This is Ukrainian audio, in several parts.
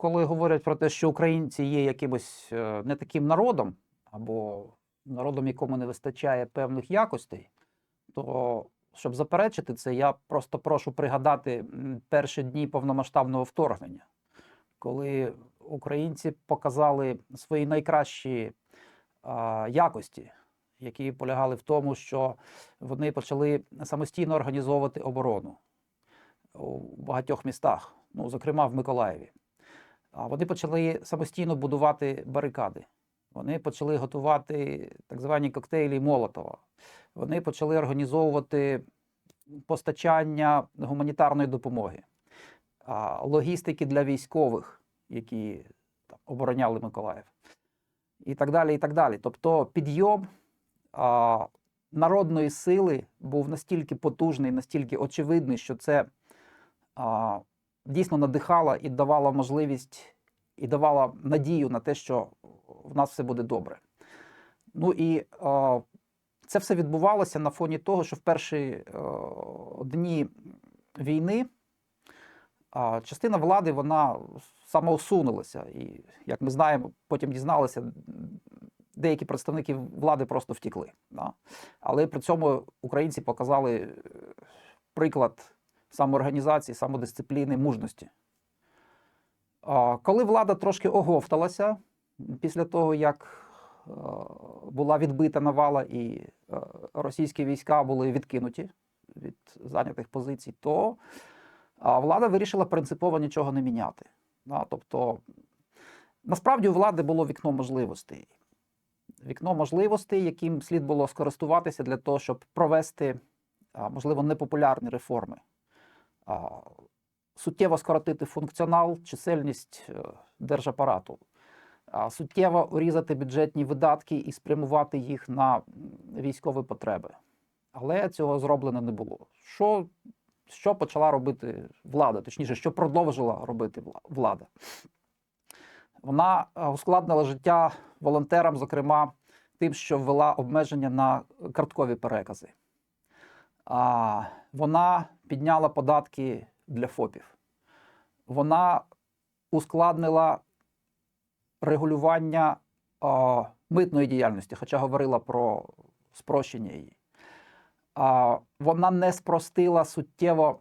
коли говорять про те, що українці є якимось не таким народом, або народом, якому не вистачає певних якостей, то щоб заперечити це, я просто прошу пригадати перші дні повномасштабного вторгнення, коли українці показали свої найкращі якості, які полягали в тому, що вони почали самостійно організовувати оборону у багатьох містах, ну, зокрема в Миколаєві. Вони почали самостійно будувати барикади. Вони почали готувати так звані коктейлі Молотова. Вони почали організовувати постачання гуманітарної допомоги, логістики для військових, які там обороняли Миколаїв. І так далі, і так далі. Тобто підйом народної сили був настільки потужний, настільки очевидний, що це дійсно надихало і давало можливість, і давало надію на те, що в нас все буде добре. Ну і це все відбувалося на фоні того, що в перші дні війни частина влади, вона самоусунулася. І, як ми знаємо, потім дізналися, деякі представники влади просто втекли. Да? Але при цьому українці показали приклад самоорганізації, самодисципліни, мужності. Коли влада трошки оговталася, після того, як була відбита навала і російські війська були відкинуті від зайнятих позицій, то влада вирішила принципово нічого не міняти. Тобто, насправді у влади було вікно можливостей. Вікно можливостей, яким слід було скористуватися для того, щоб провести, можливо, непопулярні реформи. Суттєво скоротити функціонал, чисельність держапарату. Суттєво урізати бюджетні видатки і спрямувати їх на військові потреби. Але цього зроблено не було. Що почала робити влада? Точніше, що продовжила робити влада? Вона ускладнила життя волонтерам, зокрема, тим, що ввела обмеження на карткові перекази. Вона підняла податки для ФОПів. Вона ускладнила регулювання митної діяльності, хоча говорила про спрощення її. Вона не спростила суттєво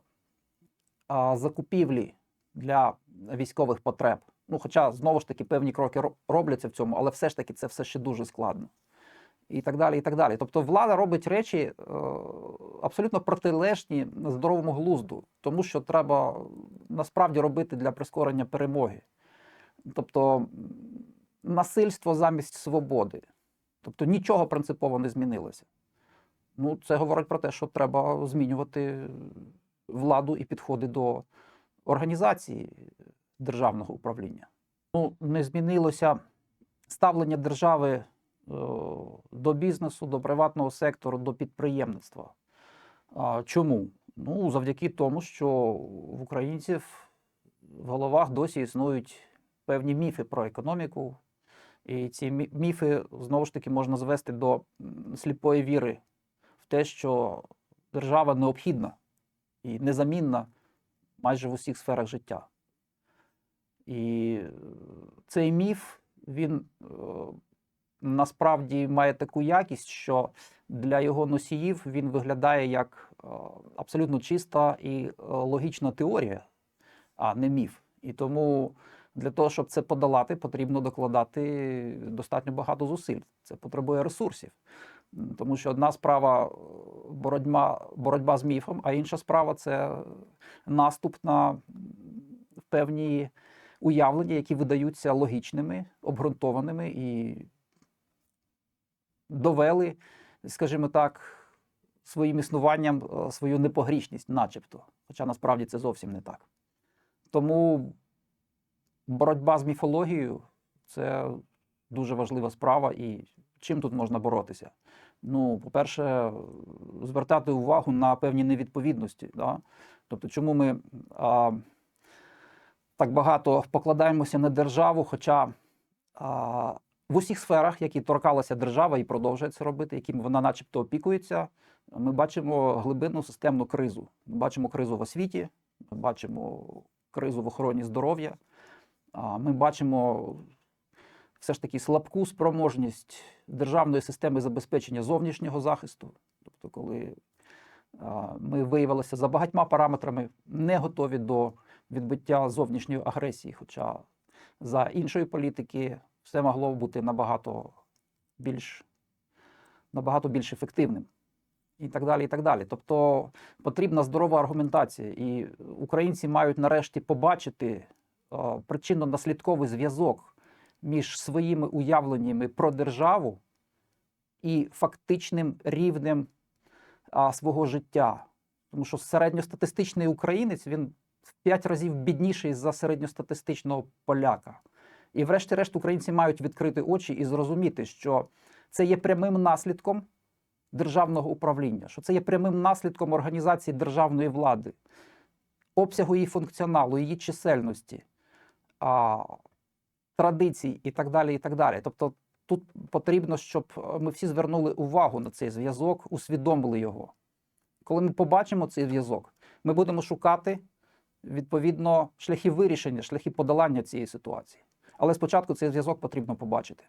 закупівлі для військових потреб. Ну, хоча, знову ж таки, певні кроки робляться в цьому, але все ж таки це все ще дуже складно. І так далі, і так далі. Тобто влада робить речі абсолютно протилежні здоровому глузду, тому що треба насправді робити для прискорення перемоги. Тобто насильство замість свободи. Тобто нічого принципово не змінилося. Ну, це говорить про те, що треба змінювати владу і підходи до організації державного управління. Ну, не змінилося ставлення держави до бізнесу, до приватного сектору, до підприємництва. Чому? Ну, завдяки тому, що в українців в головах досі існують певні міфи про економіку. І ці міфи, знову ж таки, можна звести до сліпої віри в те, що держава необхідна і незамінна майже в усіх сферах життя. І цей міф, він насправді має таку якість, що для його носіїв він виглядає як абсолютно чиста і логічна теорія, а не міф. І тому для того, щоб це подолати, потрібно докладати достатньо багато зусиль. Це потребує ресурсів. Тому що одна справа боротьба з міфом, а інша справа – це наступ на певні уявлення, які видаються логічними, обґрунтованими і довели, скажімо так, своїм існуванням свою непогрішність начебто. Хоча насправді це зовсім не так. Тому боротьба з міфологією – це дуже важлива справа. І чим тут можна боротися? Ну, по-перше, звертати увагу на певні невідповідності. Да? Тобто, чому ми так багато покладаємося на державу, хоча в усіх сферах, які торкалася держава і продовжує це робити, якими вона начебто опікується, ми бачимо глибинну системну кризу. Ми бачимо кризу в освіті, ми бачимо кризу в охороні здоров'я. Ми бачимо все ж таки слабку спроможність державної системи забезпечення зовнішнього захисту. Тобто, коли ми виявилися за багатьма параметрами не готові до відбиття зовнішньої агресії, хоча за іншої політики все могло бути набагато більш ефективним. І так далі, і так далі. Тобто потрібна здорова аргументація. І українці мають нарешті побачити причинно-наслідковий зв'язок між своїми уявленнями про державу і фактичним рівнем свого життя. Тому що середньостатистичний українець, він в 5 разів бідніший за середньостатистичного поляка. І врешті-решт українці мають відкрити очі і зрозуміти, що це є прямим наслідком державного управління, що це є прямим наслідком організації державної влади, обсягу її функціоналу, її чисельності, традицій і так далі, і так далі. Тобто тут потрібно, щоб ми всі звернули увагу на цей зв'язок, усвідомили його. Коли ми побачимо цей зв'язок, ми будемо шукати, відповідно, шляхи вирішення, шляхи подолання цієї ситуації. Але спочатку цей зв'язок потрібно побачити.